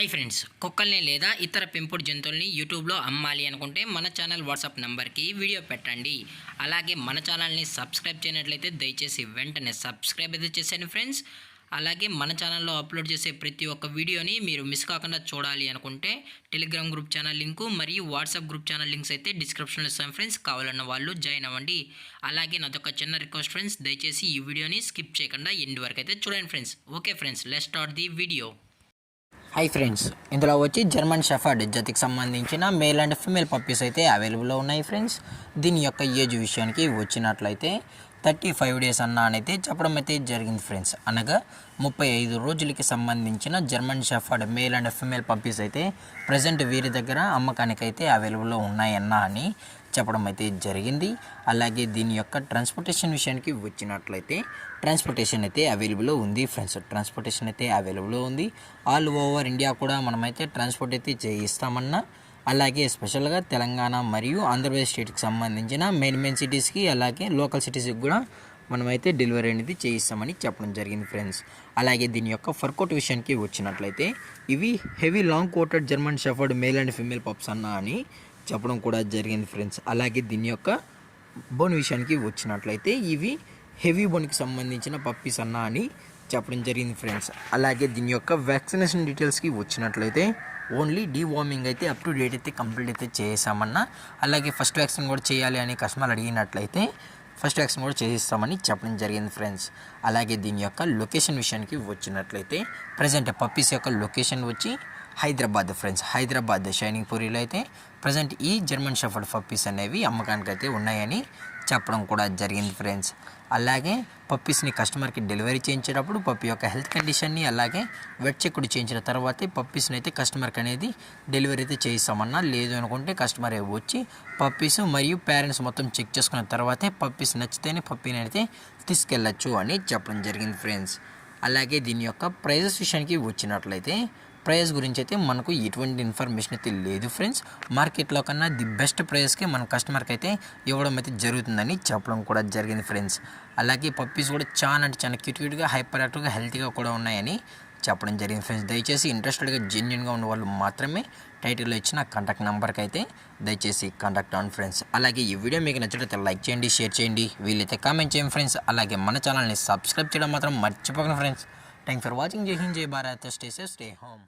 Hi friends, కుక్కల్ని లేదా ఇతర పెంపుడు జంతువుల్ని యూట్యూబ్లో అమ్మాలి అనుకుంటే మన ఛానల్ వాట్సాప్ నెంబర్కి వీడియో పెట్టండి. అలాగే మన ఛానల్ని సబ్స్క్రైబ్ చేయనట్లయితే దయచేసి వెంటనే సబ్స్క్రైబ్ అయితే చేసేయండి ఫ్రెండ్స్. అలాగే మన ఛానల్లో అప్లోడ్ చేసే ప్రతి ఒక్క వీడియోని మీరు మిస్ కాకుండా చూడాలి అనుకుంటే టెలిగ్రామ్ గ్రూప్ ఛానల్ లింకు మరియు వాట్సాప్ గ్రూప్ ఛానల్ లింక్స్ అయితే డిస్క్రిప్షన్లో ఇస్తాను ఫ్రెండ్స్. కావాలన్న వాళ్ళు జాయిన్ అవ్వండి. అలాగే నాదొక చిన్న రిక్వెస్ట్ ఫ్రెండ్స్, దయచేసి ఈ వీడియోని స్కిప్ చేయకుండా ఎండ్ వరకు అయితే చూడండి friends. Okay friends, let's start the video. Hi friends, ఇందులో వచ్చి జర్మన్ షెఫర్డ్ జతికి సంబంధించిన మేల్ అండ్ ఫీమేల్ పప్పీస్ అయితే అవైలబుల్లో ఉన్నాయి ఫ్రెండ్స్. దీని యొక్క ఏజ్ విషయానికి వచ్చినట్లయితే 35 డేస్ అయితే చెప్పడం అయితే జరిగింది ఫ్రెండ్స్. అనగా 35 రోజులకి సంబంధించిన German shepherd male and female puppies అయితే ప్రజెంట్ వీరి దగ్గర అమ్మకానికి అయితే అవైలబుల్లో ఉన్నాయన్నా అని చెప్పడం అయితే జరిగింది. అలాగే దీని యొక్క ట్రాన్స్పోర్టేషన్ విషయానికి వచ్చినట్లయితే ట్రాన్స్పోర్టేషన్ అయితే అవైలబుల్లో ఉంది ఫ్రెండ్స్. ట్రాన్స్పోర్టేషన్ అయితే అవైలబుల్లో ఉంది. ఆల్ ఓవర్ ఇండియా కూడా మనమైతే ట్రాన్స్పోర్ట్ అయితే చేయిస్తామన్నా, అలాగే స్పెషల్గా తెలంగాణ మరియు ఆంధ్రప్రదేశ్ స్టేట్కి సంబంధించిన మెయిన్ సిటీస్కి అలాగే లోకల్ సిటీస్కి కూడా మనమైతే డెలివరీ అనేది చేయిస్తామని చెప్పడం జరిగింది ఫ్రెండ్స్. అలాగే దీని యొక్క ఫర్కోట్ విషయానికి వచ్చినట్లయితే ఇవి heavy long coated German shepherd male and female pups అన్నా అని చెప్పడం కూడా జరిగింది ఫ్రెండ్స్. అలాగే దీని యొక్క బోన్ విషయానికి వచ్చినట్లయితే ఇవి హెవీ బోన్కి సంబంధించిన పప్పీస్ అన్నా అని చెప్పడం జరిగింది ఫ్రెండ్స్. అలాగే దీని యొక్క వ్యాక్సినేషన్ డీటెయిల్స్కి వచ్చినట్లయితే ఓన్లీ డీవార్మింగ్ అయితే అప్ టు డేట్ అయితే కంప్లీట్ అయితే చేసామన్నా, అలాగే ఫస్ట్ వ్యాక్సిన్ కూడా చేయాలి అని కస్టమర్ అడిగినట్లయితే ఫస్ట్ వ్యాక్సిన్ కూడా చేయిస్తామని చెప్పడం జరిగింది ఫ్రెండ్స్. అలాగే దీని యొక్క లొకేషన్ విషయానికి వచ్చినట్లయితే ప్రజెంట్ పప్పీస్ యొక్క లొకేషన్ వచ్చి హైదరాబాద్ ఫ్రెండ్స్. హైదరాబాద్ షైనింగ్ పూరిలో అయితే ప్రజెంట్ ఈ జర్మన్ షెఫర్డ్ పప్పీస్ అనేవి అమ్మకానికి అయితే ఉన్నాయని చెప్పడం కూడా జరిగింది ఫ్రెండ్స్. అలాగే పప్పీస్ని కస్టమర్కి డెలివరీ చేయించేటప్పుడు పప్పీ యొక్క హెల్త్ కండిషన్ని అలాగే వెట్ చెక్ చేయించిన తర్వాతే పప్పీస్ని అయితే కస్టమర్కి అనేది డెలివరీ అయితే చేయిస్తామన్నా, లేదు అనుకుంటే కస్టమర్ వచ్చి పప్పీస్ మరియు పేరెంట్స్ మొత్తం చెక్ చేసుకున్న తర్వాతే పప్పీస్ నచ్చితేనే పప్పీని అయితే తీసుకెళ్ళచ్చు అని చెప్పడం జరిగింది ఫ్రెండ్స్. అలాగే దీని యొక్క ప్రైజెస్ విషయానికి వచ్చినట్లయితే ప్రైస్ గురించి అయితే మనకు ఎటువంటి ఇన్ఫర్మేషన్ అయితే లేదు ఫ్రెండ్స్. మార్కెట్లో కన్నా ది బెస్ట్ ప్రైస్కి మన కస్టమర్కి అయితే ఇవ్వడం అయితే జరుగుతుందని చెప్పడం కూడా జరిగింది ఫ్రెండ్స్. అలాగే పప్పీస్ కూడా చాలా క్యూట్గా హైపర్ యాక్టివ్గా హెల్తీగా కూడా ఉన్నాయని చెప్పడం జరిగింది ఫ్రెండ్స్. దయచేసి ఇంట్రెస్టెడ్గా జెన్యున్గా ఉన్న వాళ్ళు మాత్రమే టైటిల్లో ఇచ్చిన కాంటాక్ట్ నెంబర్కి అయితే దయచేసి కాంటాక్ట్ అవ్వండి ఫ్రెండ్స్. అలాగే ఈ వీడియో మీకు నచ్చినట్లయితే లైక్ చేయండి, షేర్ చేయండి, వీలైతే కామెంట్ చేయండి ఫ్రెండ్స్. అలాగే మన ఛానల్ని సబ్స్క్రైబ్ చేయడం మాత్రం మర్చిపోకండి ఫ్రెండ్స్. Thank for watching. జై హింద్, జై Bharat, stay safe, stay home.